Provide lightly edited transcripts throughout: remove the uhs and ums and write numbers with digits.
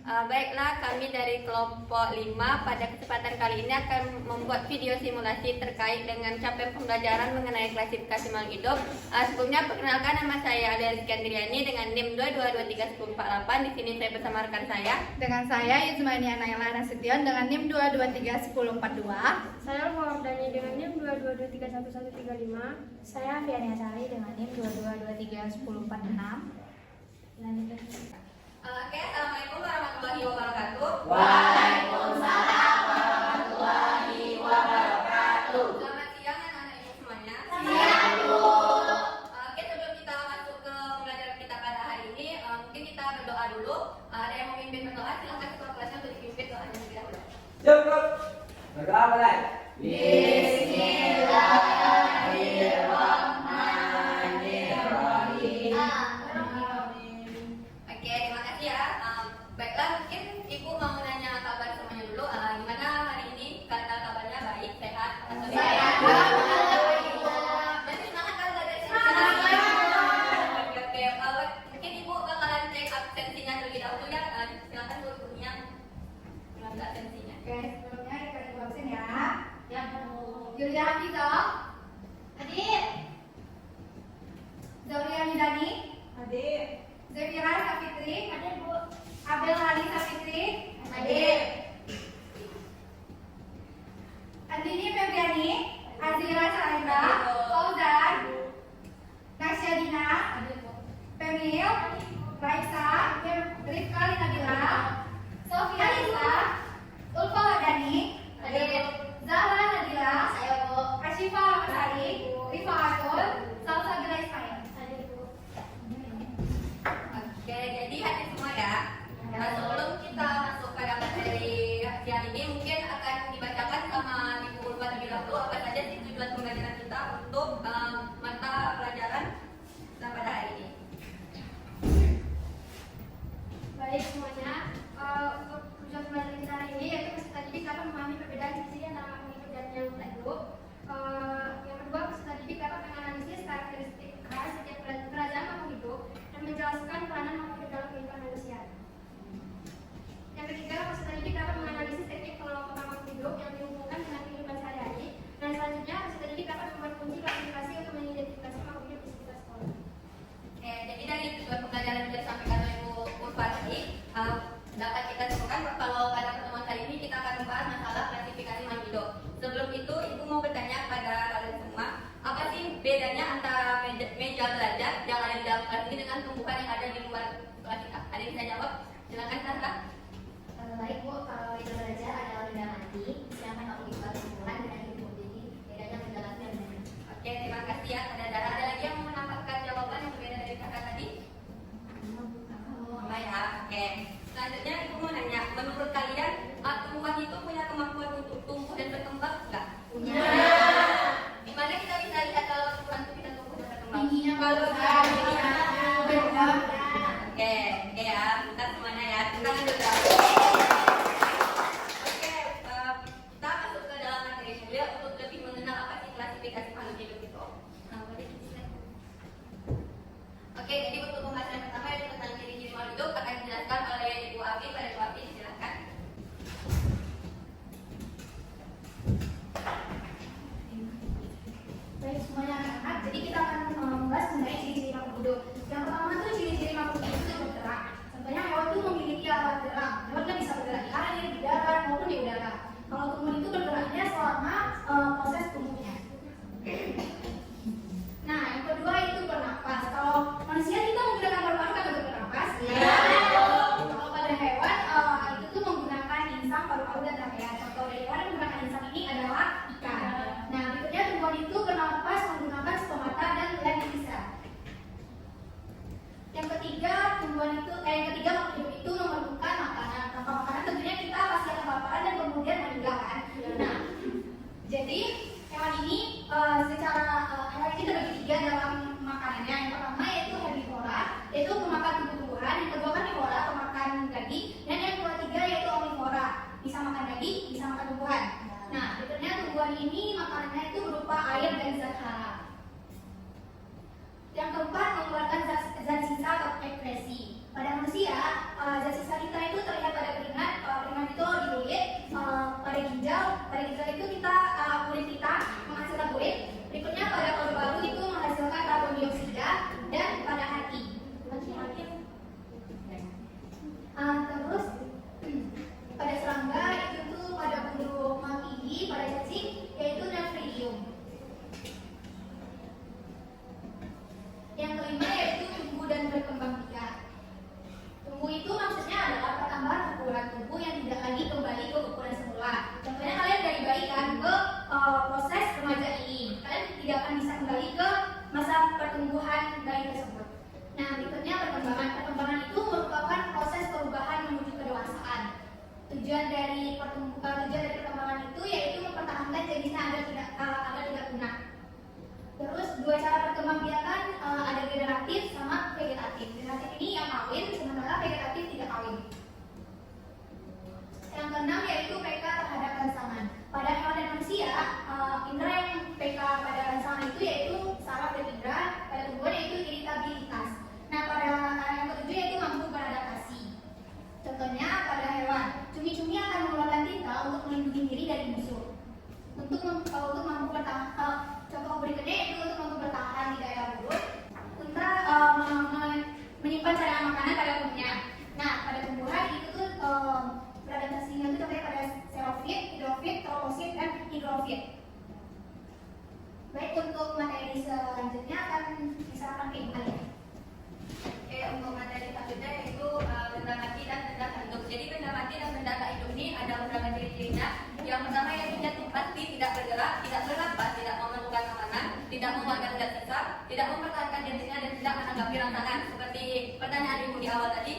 Baiklah, kami dari kelompok 5 pada kesempatan kali ini akan membuat video simulasi terkait dengan capaian pembelajaran mengenai klasifikasi makhluk hidup. Sebelumnya perkenalkan, nama saya Alia Rizkyandriani dengan NIM 2231048. Di sini saya bersama rekan saya. Dengan saya Yusmani Anayla Nasution dengan NIM 2231042. Saya Muhammad Dani dengan NIM 2231135. Saya Fiania Sari dengan NIM 2231046. Oke, assalamualaikum warahmatullahi wabarakatuh. Waalaikumsalam warahmatullahi wabarakatuh. Selamat siang anak-anak ibu semuanya. Siang, Bu. Oke, sebelum kita masuk ke pembelajaran kita pada hari ini, mungkin kita berdoa dulu. Ada yang memimpin berdoa, silakan ketua kelasnya untuk dipimpin doanya terlebih dahulu. Cukup. Berdoa mulai. Bismillahirrahmanirrahim. Oke, terima kasih ya. Baiklah, mungkin ibu mau nanya kabar semuanya dulu. Gimana hari ini? Kabarnya baik, sehat? Sehat. Masih semangat kan belajar sini? Oke. Mungkin ibu bakalan cek absensinya terlebih dahulu ya. Silakan bu, ibunya mengambil absensinya. Oke, sebelumnya kita ibu absen ya. Yulia Hafizah. Adik. Zaulia Midani. Adik. Zafira Safitri. Adik, Bu. Abel Ali Safitri. Adik. Andini Febriani. Azira Saira. Fauzan. Nasya Dina. Pemil. Raisa. Rifka Linabila. Sofia Lisa. Ulfa Wadani. Zahra Nadila. Saya, Bu. Ashifa Masari. Rifa Atul. Salsa Bila Ismail. Adik, Bu. Oke, jadi hadir semua ya. Sebelum kita masuk pada materi siang ini, mungkin akan dibacakan sama Ibu Ulfa terlebih dahulu apa saja sih tujuan pembelajaran kita untuk mata pelajaran pada hari ini. Baik semuanya. Untuk tujuan pembelajaran kita hari ini yaitu peserta didik dapat memahami perbedaan sisi antara makhluk hidup dan yang hidup. Yang kedua, peserta didik dapat menganalisis karakteristik khas setiap kerajaan makhluk hidup dan menjelaskan peranan makhluk hidup dalam kehidupan manusia. Yang ketiga, peserta didik dapat menganalisis teknik pengelompokan makhluk hidup yang dihubungkan dengan kehidupan sehari-hari. Dan selanjutnya, peserta didik dapat membuat kunci klasifikasi untuk mengidentifikasi makhluk hidup di sekitar sekolah. Oke, jadi dari tujuan pembelajaran yang sudah disampaikan oleh Ibu Ulfa tadi, dapat kita simpulkan kalau pada pertemuan kali ini kita akan membahas masalah klasifikasi makhluk hidup. Sebelum itu, Ibu mau bertanya pada kalian semua, apa sih bedanya antara meja belajar yang ada di dalam kelas ini dengan tumbuhan yang ada di luar kelas kita? Ada yang bisa jawab? Silakan Sandra. Baik, Bu. Kalau itu belajar adalah benda mati, sedangkan makhluk hidup tumbuhan dan hidup. Jadi bedanya menjelaskan benar. Oke, terima kasih ya. Ada lagi yang mau menambahkan jawaban yang berbeda dari kakak tadi? Sama ya. Oke. Selanjutnya Ibu mau nanya, menurut kalian tumbuhan itu punya kemampuan untuk tumbuh dan berkembang nggak? Punya. Gimana kita bisa lihat kalau tumbuhan itu bisa tumbuh dan berkembang? Tingginya Kalau beda. Oke ya, bentar semuanya ya. Kita lanjut ya. Oke, kita masuk ke dalam materi dulu untuk lebih mengenal apa sih klasifikasi makhluk hidup itu. Boleh di-slide. Oke, jadi untuk pembahasan yang pertama yaitu tentang ciri-ciri makhluk hidup akan dijelaskan oleh Ibu Afi. Pada Ibu Afi, silakan. Baik semuanya anak-anak, jadi kita akan membahas mengenai ciri-ciri makhluk hidup. Yang pertama tuh ciri-ciri makhluk hidup itu bergerak. Contohnya hewan itu memiliki alat gerak. Hewan kan bisa bergerak di air, di darat maupun di udara. Kalau tumbuhan itu bergeraknya selama proses tumbuhnya. Nah, yang kedua itu bernapas. Kalau manusia kita menggunakan paru-paru kan untuk bernapas. Kalau pada hewan itu tuh menggunakan insang, paru-paru dan trachea. Contoh dari hewan yang menggunakan insang ini adalah ikan. Nah, berikutnya tumbuhan itu bernapas menggunakan stomata dan larynxa. Yang ketiga makhluk hidup itu memerlukan makanan. Tanpa makanan tentunya kita pasti akan kelaparan dan kemudian meninggal kan. Nah, jadi hewan ini hewan ini terbagi tiga dalam makanannya. Yang pertama yaitu herbivora, yaitu pemakan tumbuh-tumbuhan. Yang kedua karnivora, pemakan daging. Dan yang ketiga yaitu omnivora, bisa makan daging, bisa makan tumbuhan. Nah, berikutnya tumbuhan ini makanannya itu berupa air dan zat hara. Yang keempat mengeluarkan zat sisa atau ekskresi. Pada manusia, zat sisa kita itu terlihat pada tidak mempertahankan dirinya dan tidak menanggapi rangsangan. Seperti pertanyaan ibu di awal tadi,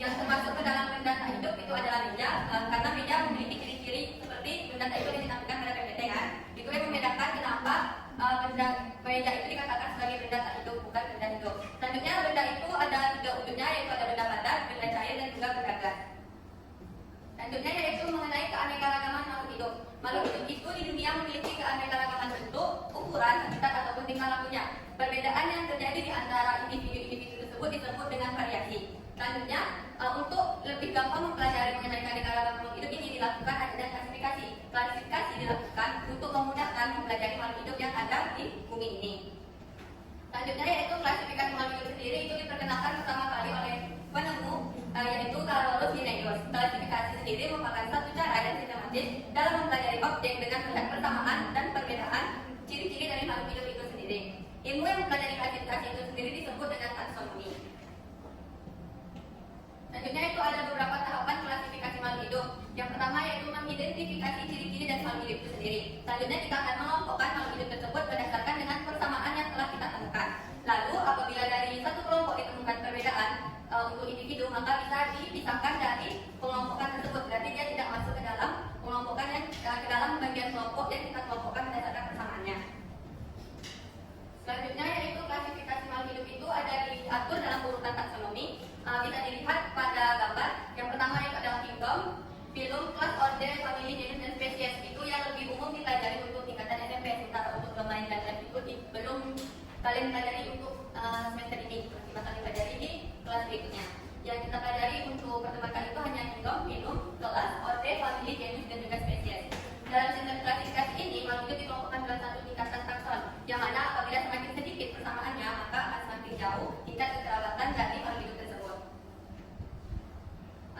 yang termasuk ke dalam benda tak hidup itu adalah meja, karena meja memiliki ciri-ciri seperti benda tak hidup yang ditampilkan pada PPT kan. Itu yang membedakan kenapa benda meja itu dikatakan sebagai benda tak hidup, bukan benda hidup. Selanjutnya benda itu ada 3 wujudnya, yaitu ada benda padat, benda cair, dan juga benda gas. Selanjutnya yaitu mengenai keanekaragaman makhluk hidup. Makhluk hidup itu di dunia memiliki keanekaragaman bentuk, ukuran, habitat ataupun tingkah lakunya. Perbedaan yang terjadi di antara individu-individu tersebut disebut dengan variasi. Selanjutnya, untuk lebih gampang mempelajari mengenai keanekaragaman makhluk hidup ini dilakukan adanya klasifikasi. Klasifikasi dilakukan untuk memudahkan mempelajari makhluk hidup yang ada di bumi ini. Selanjutnya yaitu klasifikasi makhluk hidup sendiri itu diperkenalkan pertama kali oleh penemu yaitu Carolus Linnaeus. Klasifikasi sendiri merupakan satu cara dan sistematis dalam mempelajari objek dengan melihat persamaan dan perbedaan ciri-ciri dari makhluk hidup itu sendiri. Ilmu yang mempelajari klasifikasi itu sendiri disebut dengan taksonomi. Selanjutnya itu ada beberapa tahapan klasifikasi makhluk hidup. Yang pertama yaitu mengidentifikasi ciri-ciri dari makhluk hidup itu sendiri. Selanjutnya kita akan mengelompokkan makhluk hidup tersebut berdasarkan dengan persamaan yang telah kita temukan. Lalu apabila dari satu kelompok ditemukan perbedaan untuk individu, maka bisa dipisahkan dari pengelompokan tersebut. Berarti dia tidak masuk ke dalam pengelompokan yang ke dalam bagian kelompok yang kita kelompokkan berdasarkan persamaannya. Selanjutnya yaitu klasifikasi makhluk hidup itu ada diatur dalam urutan taksonomi. Bisa dilihat pada gambar. Yang pertama itu adalah kingdom, phylum, class, order, family, genus, dan spesies. Itu yang lebih umum dipelajari untuk tingkatan SMP. Sementara untuk domain dan lab itu belum kalian pelajari untuk semester ini. Kita akan pelajari di kelas berikutnya. Yang kita pelajari untuk pertemuan kali itu hanya kingdom, phylum, class, order, family, genus, dan juga spesies. Dalam sistem klasifikasi ini, makhluk hidup dikelompokkan dalam satu tingkatan takson, yang mana apabila semakin sedikit persamaannya, maka akan semakin jauh tingkat kekerabatan dari makhluk hidup tersebut.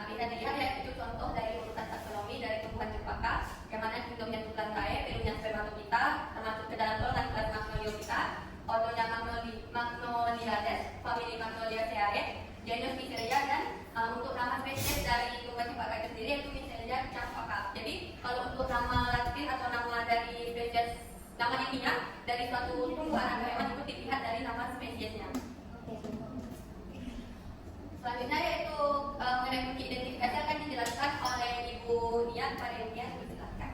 Bisa dilihat ya, itu contoh dari urutan taksonomi dari tumbuhan cempaka, yang mana kingdomnya Plantae, phylumnya Spermatophyta, termasuk ke dalam golongan kelas Magnoliophyta, ordonya Magnoliades, family Magnoliaceae, genus Miseria, dan untuk nama spesies dari tumbuhan cempaka itu sendiri yaitu Miseria campaka. Jadi kalau untuk nama latin atau nama dari spesies, nama ilmiah dari suatu tumbuhan atau hewan itu dilihat dari nama spesiesnya. Selanjutnya yaitu mengenai fungsi identifikasi akan dijelaskan oleh Ibu Dian. Pada Dian, silakan.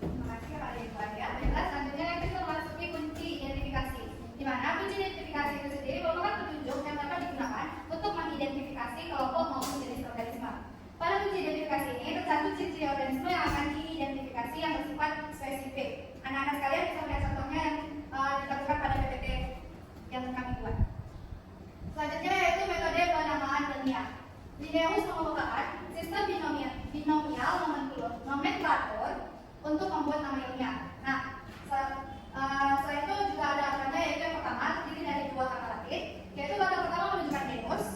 Terima kasih Pak Iqbal ya. Baiklah, selanjutnya kita memasuki kunci identifikasi. Di mana kunci identifikasi itu sendiri merupakan petunjuk yang dapat digunakan untuk mengidentifikasi kelompok maupun jenis organisme. Pada kunci identifikasi ini tercantum ciri-ciri organisme yang akan diidentifikasi yang bersifat spesifik. Anak-anak sekalian bisa melihat contohnya yang ditemukan pada PPT yang kami buat. Selanjutnya yaitu metode penamaan ilmiah. Linnaeus mengemukakan sistem binomial nomenklatur untuk membuat nama ilmiah. Nah, selain itu juga ada aturannya, yaitu yang pertama terdiri dari 2 kata Latin, yaitu kata pertama menunjukkan genus,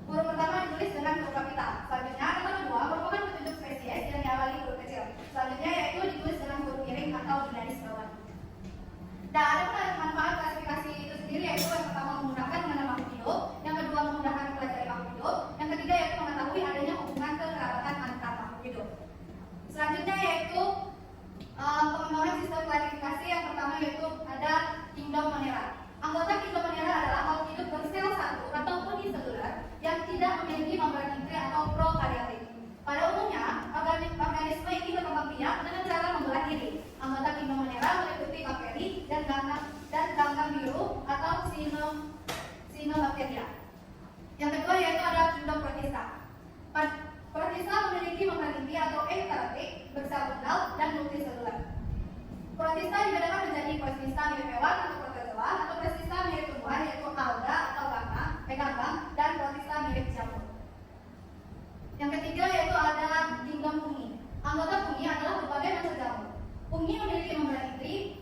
huruf pertama ditulis dengan huruf kapital. Selanjutnya kata kedua merupakan petunjuk spesies yang diawali huruf kecil. Selanjutnya yaitu ditulis dengan huruf miring atau garis bawah. Dan ada manfaat klasifikasi itu sendiri, yaitu yang pertama memudahkan mengenal makhluk hidup, yang kedua memudahkan mempelajari makhluk hidup, yang ketiga yaitu mengetahui adanya hubungan kekerabatan antar makhluk hidup. Selanjutnya yaitu pengembangan sistem klasifikasi. Yang pertama yaitu ada kingdom Monera. Anggota kingdom Monera adalah makhluk hidup bersel satu atau uniseluler yang tidak memiliki membran intri atau prokaryotik. Pada umumnya, organisme ini berkembang biak dengan cara membelah diri. Anggota kingdom Monera meliputi bakteri dan ganggang biru atau Cyanobacteria. Yang kedua yaitu ada kingdom Protista. Protista memiliki membran inti atau eukaryotik, bersel tunggal, dan multiseluler. Protista dibedakan menjadi protista mirip hewan atau protozoa, atau protista mirip tumbuhan yaitu alga atau ganggang, dan protista mirip jamur. Yang ketiga yaitu ada kingdom fungi. Anggota fungi adalah berbagai macam jamur. Fungi memiliki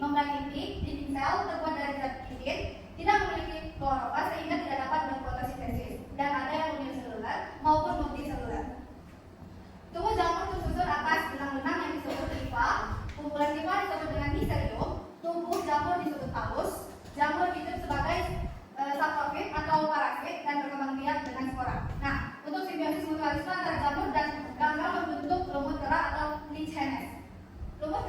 membran inti, dinding sel terbuat dari zat kitin, tidak memiliki klorofas sehingga tidak dapat berfotosintesis, dan ada yang uniseluler maupun multiseluler. Tubuh jamur tersusun atas benang-benang yang disebut lifa. Kumpulan lifa disebut dengan miselium. Tubuh jamur disebut paus. Jamur hidup sebagai saprofit atau parasit dan berkembang biak dengan spora. Nah, untuk simbiosis mutualisme antara jamur dan ganggang membentuk lumut kerak atau lichenes. Lumut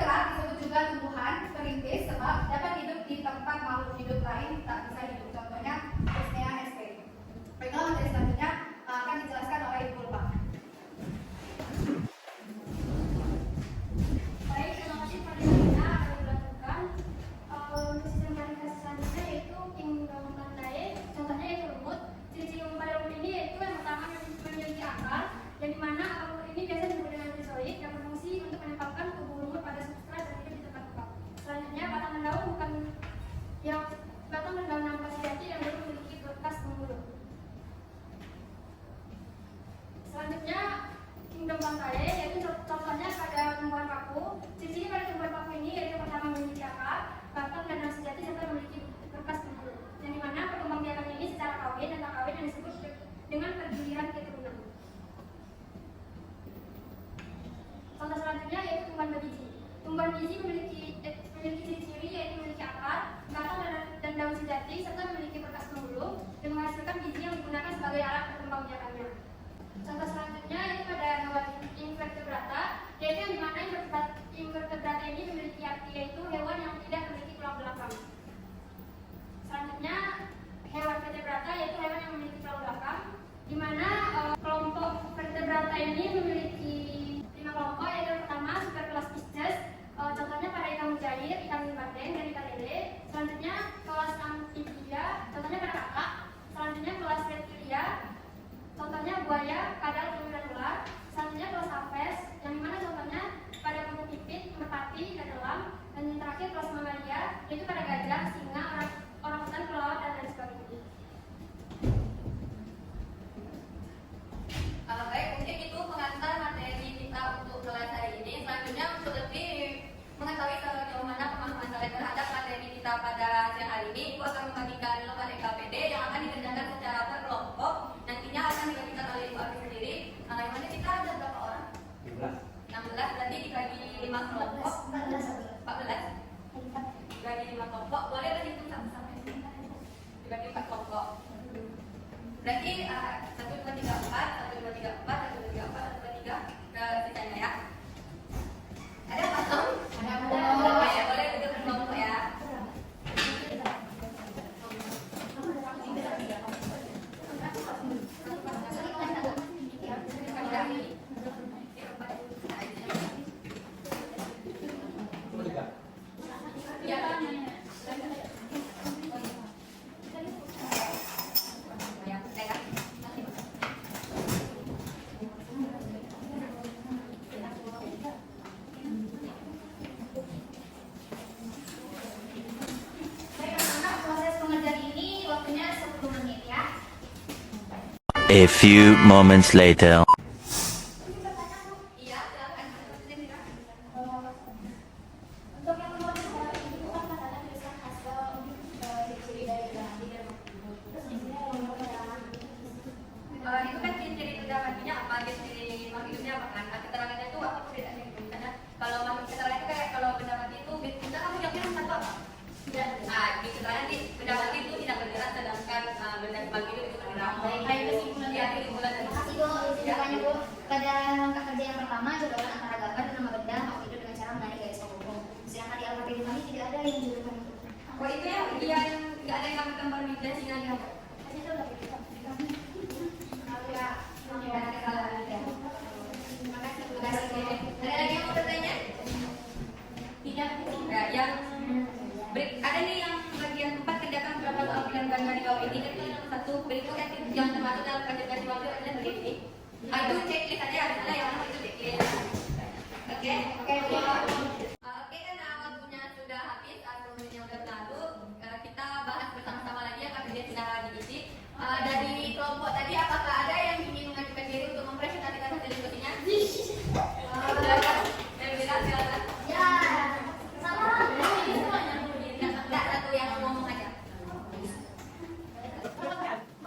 Contoh selanjutnya ini pada hewan invertebrata, yaitu yang dimana invertebrata ini memiliki arti, yaitu hewan yang tidak memiliki tulang belakang. Selanjutnya hewan vertebrata yaitu hewan yang memiliki tulang belakang, di mana kelompok vertebrata ini memiliki 5 kelompok, yaitu yang pertama superkelas Pisces, contohnya pada ikan mujair, ikan limbadeng, dan ikan lele. Selanjutnya kelas amfibia, contohnya pada kakak. Selanjutnya kelas reptilia, contohnya buaya, kadal, penyu, dan ular. Selanjutnya kelas apes, yang dimana contohnya pada kupu pipit, merpati, dan elang. Dan yang terakhir kelas mamalia, yaitu pada gajah, singa, orangutan, kelawar, dan lain sebagainya. Baik, mungkin itu pengantar materi kita untuk kelas hari ini. Selanjutnya untuk lebih mengetahui sejauh mana pemahaman kalian terhadap materi kita pada siang hari ini, Ibu akan membagikan lembar KPD yang akan dikerjakan secara berkelompok. Nantinya akan dibagikan oleh Ibu Abi sendiri. Yang mana kita ada berapa orang? 16, berarti dibagi 5 kelompok. 14. Dibagi 5 kelompok. Boleh berhitung sama-sama. Dibagi 4 kelompok. Berarti 1, 2, 3, 4, 1, 2, 3, 4, 1, 2, 3, 4, 1, 2, 3 ke sisanya ya. Ada pasang? Ada. Ya, boleh duduk di kelompok ya. A few moments later. Iya, silakan. Untuk yang nomor 2 itu kan katanya tulisan hasil ciri-ciri dari ganti dan makhluk. Terus di sini ada nomor keterangan. Itu kan ciri-ciri keterangannya apa, ciri makhluknya apa kan? Keterangannya itu apa bedanya gitu? Misalnya kalau makhluk keterangan itu kayak kalau benda mati itu, bisa kamu yakin satu apa? Di keterangan di benda mati itu tidak bergerak, sedangkan benda sebagai itu bergerak. Baik, kesimpulan. Ya, kesimpulan. Terima kasih Bu. Jawabannya Bu. Pada langkah kerja yang pertama, jodohan antara gambar dan nama benda makhluk hidup dengan cara menarik garis penghubung. Sedangkan di alfabet kami tidak ada yang jodohan itu. Oh itu ya, yang nggak ada yang gambar meja sehingga dia Terima kasih. ada lagi yang mau bertanya? Tidak. Enggak. Yang ada nih yang bagian 4 kerjakan beberapa soal pilihan ganda di bawah ini. Jadi yang satu berikut yang termasuk dalam klasifikasi waktu adalah berikut. Itu checklist aja, ada yang itu checklist. Oke. Oke, karena waktunya sudah habis, 10 menit yang berlalu, kita bahas bersama-sama lagi ya karena dia sudah diisi. Dari kelompok tadi, apakah ada yang ingin mengajukan diri untuk mempresentasikan hasil diskusinya? Silakan. Elvira, silakan. Ya, sama. Enggak, satu yang ngomong aja.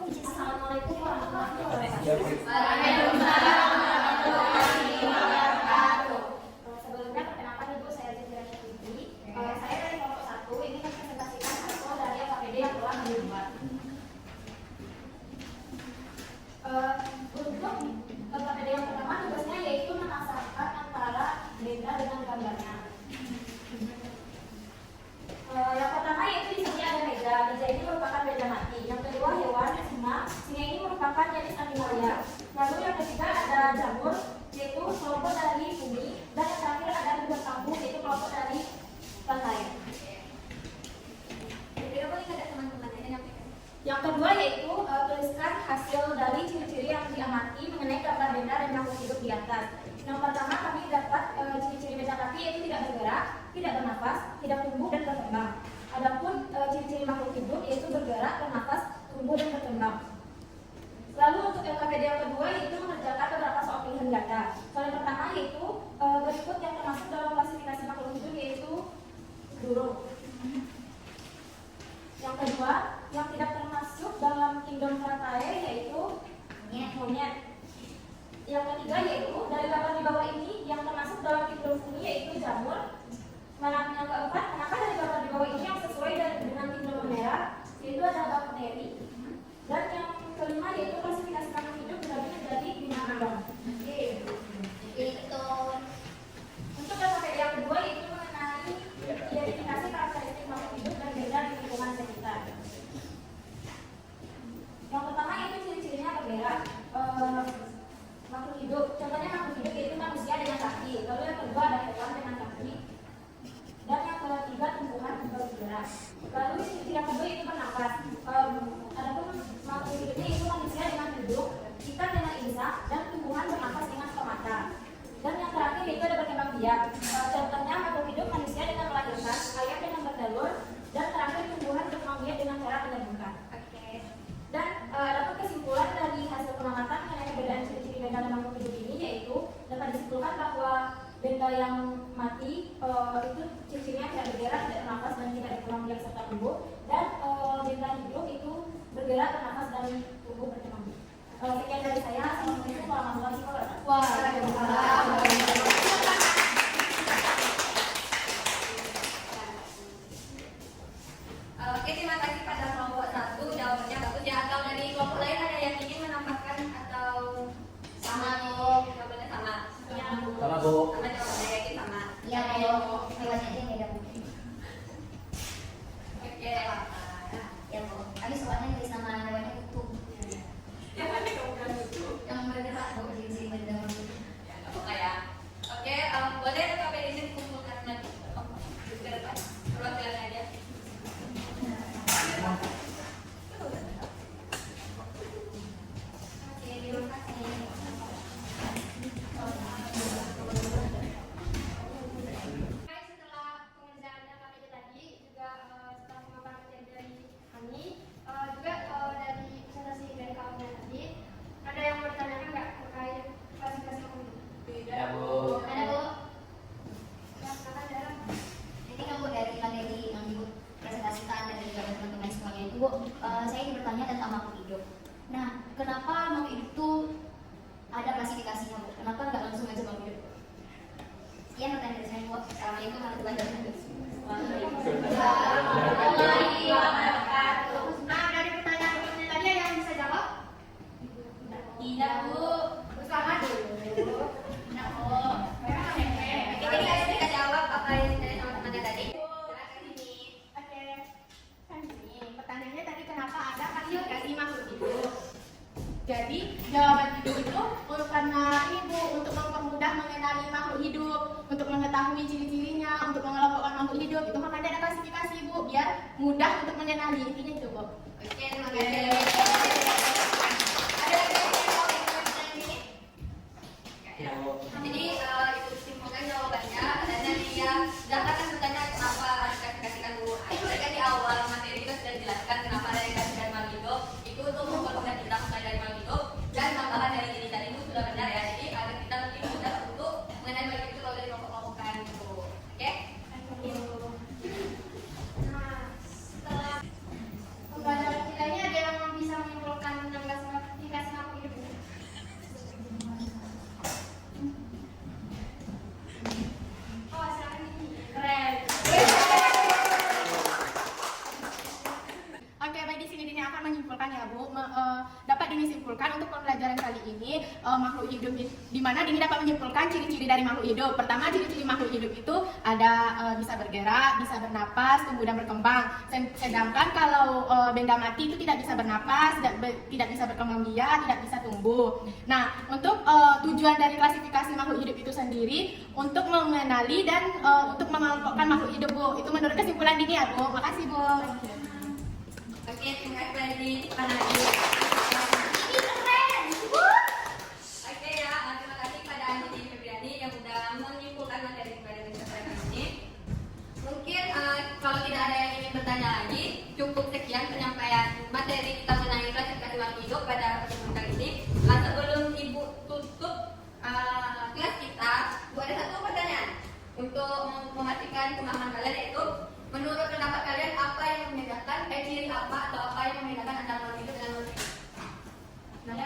Assalamualaikum warahmatullahi wabarakatuh. Waalaikumsalam warahmatullahi wabarakatuh. Sebelumnya perkenalkan Ibu, saya Jendela Syafidi. Saya dari kelompok 1 ini mempresentasikan hasil dari KPD yang telah kami buat. Untuk KPD yang pertama tugasnya yaitu menasabkan antara benda dengan gambarnya. Yang pertama yaitu di sini ada meja. Meja ini merupakan benda mati. Yang kedua hewan singa. Singa ini merupakan jenis animalia. Lalu yang ketiga ada jamur, yaitu kelompok dari bumi. Dan yang terakhir ada bibir tambu, yaitu kelompok dari lantai. Yang kedua yaitu tuliskan hasil dari ciri-ciri yang diamati mengenai gambar benda dan makhluk hidup di atas. Yang pertama kami dapat ciri-ciri benda mati yaitu tidak bergerak, tidak bernafas, tidak tumbuh dan berkembang. Adapun ciri-ciri makhluk hidup yaitu bergerak, bernafas, tumbuh dan berkembang. Lalu untuk LKPD yang kedua yaitu mengerjakan beberapa soal pilihan ganda. Soal yang pertama yaitu berikut yang termasuk dalam klasifikasi makhluk hidup yaitu burung. Yang kedua, yang tidak termasuk dalam kingdom Ferratae yaitu monyet. Yang ketiga yaitu dari gambar di bawah ini yang termasuk dalam kingdom ini yaitu jamur. Yang keempat, kenapa dari gambar di bawah ini yang sesuai dengan kingdom merah yaitu ada bakteri. Dan yang kelima yaitu klasifikasi makhluk hidup dibagi menjadi binatang. ciri-ciri yang kedua itu bernafas. Adapun makhluk hidup ini itu manusia dengan duduk, ikan dengan insang, dan tumbuhan bernafas dengan stomata. Dan yang terakhir itu ada berkembang biak. Contohnya makhluk hidup manusia dengan melahirkan, ayam dengan bertelur, dan terakhir tumbuhan berkembang biak dengan cara penyambungan. Dan adapun kesimpulan dari hasil pengamatan mengenai perbedaan ciri-ciri benda dan makhluk hidup ini yaitu dapat disimpulkan bahwa benda yang mati itu ciri-cirinya tidak bergerak, tidak bernafas, dan tidak berkembang biak serta tumbuh. Dan benda hidup itu bergerak, bernafas, dan tumbuh berkembang biak. Sekian dari saya. Assalamualaikum warahmatullahi wabarakatuh. Waalaikumsalam. Oke, terima kasih pada kelompok 1, jawabannya bagus ya. Atau dari kelompok lain ada yang ingin menambahkan atau sama Bu? Jawabannya sama. Sama Bu. Sama jawabannya yakin sama. Iya, ayo. Lewatnya aja yang beda. Oke. Ya, Bu. Kami soalnya tulis nama hewannya utuh. Yang bergerak, Bu, ciri-ciri benda makhluk. Apa ya? Oke, boleh KPD ini dikumpulkan nanti. Ke depan. Perwakilan aja. Baik, setelah pengerjaan KPD tadi juga setelah pemaparan materi dari kami juga dari presentasi dari kawan tadi ada yang mau ditanyakan nggak terkait klasifikasi makhluk hidup? Ya Bu. Ada, Bu? Ya, silakan Dara. Ini kan, Bu, dari materi yang Ibu presentasikan dan juga teman-teman semuanya itu, Bu, saya ingin bertanya tentang makhluk hidup. Nah, kenapa makhluk hidup itu ada klasifikasinya, Bu? Kenapa nggak langsung aja makhluk hidup? Sekian pertanyaan dari saya, Bu. Assalamualaikum warahmatullahi wabarakatuh. Nah, dari pertanyaan tadi ada yang bisa jawab? Tidak, Bu. Selamat. Nah, Bu. Oke, jadi saya bisa jawab apa yang dari teman-teman tadi. Silakan ini. Oke, kan gini, pertanyaannya tadi kenapa ada klasifikasi makhluk hidup? Jadi jawaban itu karena ibu untuk mempermudah mengenali makhluk hidup, untuk mengetahui ciri-cirinya, untuk mengelompokkan makhluk hidup itu makanya ada klasifikasi ibu biar mudah untuk mengenali intinya itu Bu. Oke, terima kasih. Ada lagi yang mau jawab ini? Ya Bu. Jadi itu simpulkan jawabannya. Dan dari yang Zahra kan bertanya kenapa ada klasifikasikan Bu. Itu kan di awal materi kita sudah dijelaskan kenapa ada klasifikasi makhluk hidup. Itu untuk mempermudah kita mulai dari makhluk hidup dan tambahan dari diri tadi itu sudah benar ya. Jadi agar kita lebih mudah untuk mengenai makhluk itu kalau dari kelompok-kelompokan gitu. Oke? Nah, setelah pembelajaran kita ini ada yang bisa menyimpulkan tentang klasifikasi makhluk hidup ini? Oh, silakan ini. Keren. Oke, baik, di sini Dini akan menyimpulkan ya Bu. Dapat Dini simpulkan untuk pembelajaran kali ini makhluk hidup di mana Dini dapat menyimpulkan ciri-ciri dari makhluk hidup. Pertama, ciri-ciri makhluk hidup itu ada bisa bergerak, bisa bernapas, tumbuh dan berkembang. Sedangkan kalau benda mati itu tidak bisa bernapas, tidak bisa berkembang biak, tidak bisa tumbuh. Nah, untuk tujuan dari klasifikasi makhluk hidup itu sendiri untuk mengenali dan untuk mengelompokkan makhluk hidup Bu. Itu menurut kesimpulan Dini ya Bu. Makasih Bu. Oke, terima kasih dari Panadi. Oke ya, terima kasih kepada Andi Febriani yang sudah menyimpulkan materi pembelajaran kita pada kali ini. Mungkin kalau tidak ada yang ingin bertanya lagi, cukup sekian penyampaian materi kita mengenai klasifikasi makhluk hidup pada pertemuan kali ini. Sebelum Ibu tutup kelas kita, Bu, ada satu pertanyaan untuk memastikan pemahaman kalian, yaitu menurut pendapat kalian apa yang membedakan ciri apa atau apa yang membedakan antara makhluk hidup dengan makhluk hidup? Nah,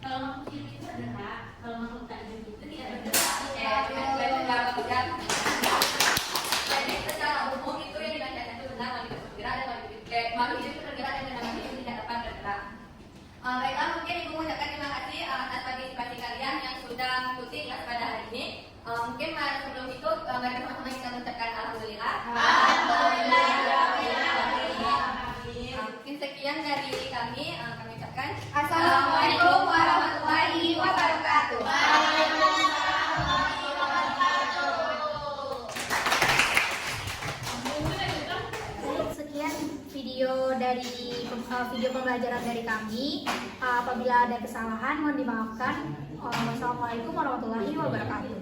kalau makhluk hidup itu bergerak, kalau makhluk tak hidup itu tidak bergerak. Jadi secara umum itu yang dibacakan itu benar, makhluk hidup bergerak dan makhluk hidup video pembelajaran dari kami. Apabila ada kesalahan mohon dimaafkan. Wassalamualaikum warahmatullahi wabarakatuh.